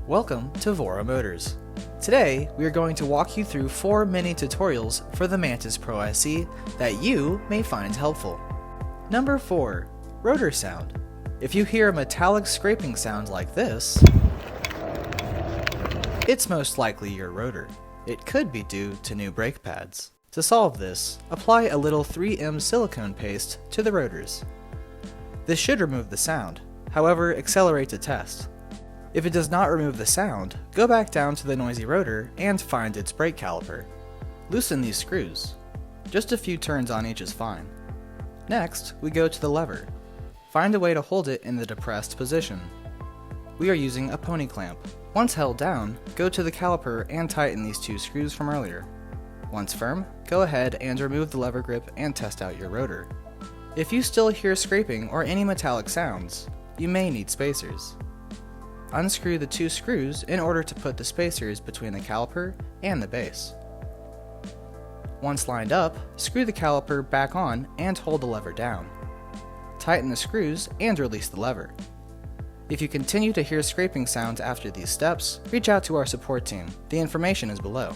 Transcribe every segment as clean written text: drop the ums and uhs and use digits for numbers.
Welcome to VoroMotors. Today, we are going to walk you through 4 mini tutorials for the Mantis Pro SE that you may find helpful. Number 4. Rotor Sound. If you hear a metallic scraping sound like this, it's most likely your rotor. It could be due to new brake pads. To solve this, apply a little 3M silicone paste to the rotors. This should remove the sound, however, accelerate the test. If it does not remove the sound, go back down to the noisy rotor and find its brake caliper. Loosen these screws. Just a few turns on each is fine. Next, we go to the lever. Find a way to hold it in the depressed position. We are using a pony clamp. Once held down, go to the caliper and tighten these 2 screws from earlier. Once firm, go ahead and remove the lever grip and test out your rotor. If you still hear scraping or any metallic sounds, you may need spacers. Unscrew the 2 screws in order to put the spacers between the caliper and the base. Once lined up, screw the caliper back on and hold the lever down. Tighten the screws and release the lever. If you continue to hear scraping sounds after these steps, reach out to our support team. The information is below.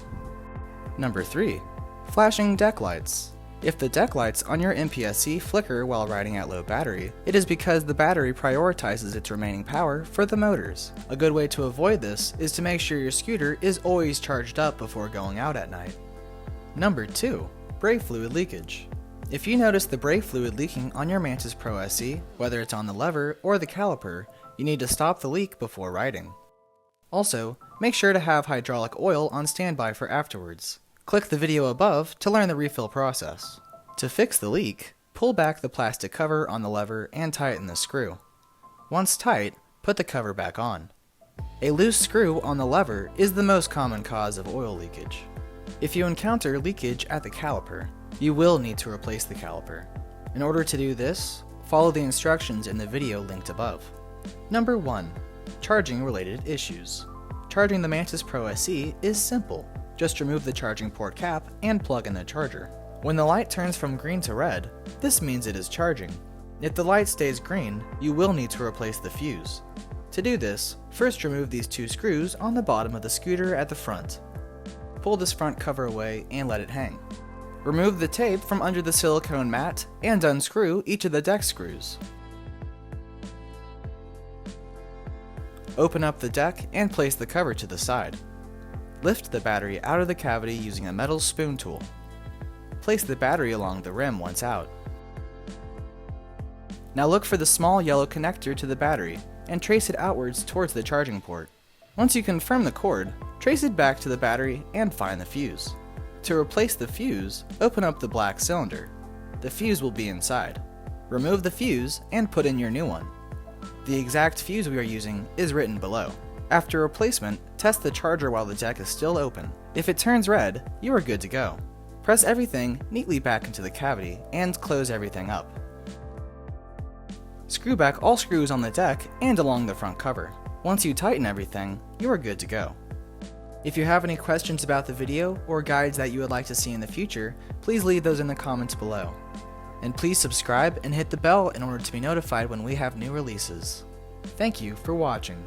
Number 3. Flashing deck lights. If the deck lights on your MPSC flicker while riding at low battery, it is because the battery prioritizes its remaining power for the motors. A good way to avoid this is to make sure your scooter is always charged up before going out at night. Number 2. Brake fluid leakage. If you notice the brake fluid leaking on your Mantis Pro SE, whether it's on the lever or the caliper, you need to stop the leak before riding. Also, make sure to have hydraulic oil on standby for afterwards. Click the video above to learn the refill process. To fix the leak, pull back the plastic cover on the lever and tighten the screw. Once tight, put the cover back on. A loose screw on the lever is the most common cause of oil leakage. If you encounter leakage at the caliper, you will need to replace the caliper. In order to do this, follow the instructions in the video linked above. Number 1. Charging related issues. Charging the Mantis Pro SE is simple. Just remove the charging port cap and plug in the charger. When the light turns from green to red, this means it is charging. If the light stays green, you will need to replace the fuse. To do this, first remove these 2 screws on the bottom of the scooter at the front. Pull this front cover away and let it hang. Remove the tape from under the silicone mat and unscrew each of the deck screws. Open up the deck and place the cover to the side. Lift the battery out of the cavity using a metal spoon tool. Place the battery along the rim once out. Now look for the small yellow connector to the battery and trace it outwards towards the charging port. Once you confirm the cord, trace it back to the battery and find the fuse. To replace the fuse, open up the black cylinder. The fuse will be inside. Remove the fuse and put in your new one. The exact fuse we are using is written below. After replacement, test the charger while the deck is still open. If it turns red, you are good to go. Press everything neatly back into the cavity and close everything up. Screw back all screws on the deck and along the front cover. Once you tighten everything, you are good to go. If you have any questions about the video or guides that you would like to see in the future, please leave those in the comments below. And please subscribe and hit the bell in order to be notified when we have new releases. Thank you for watching.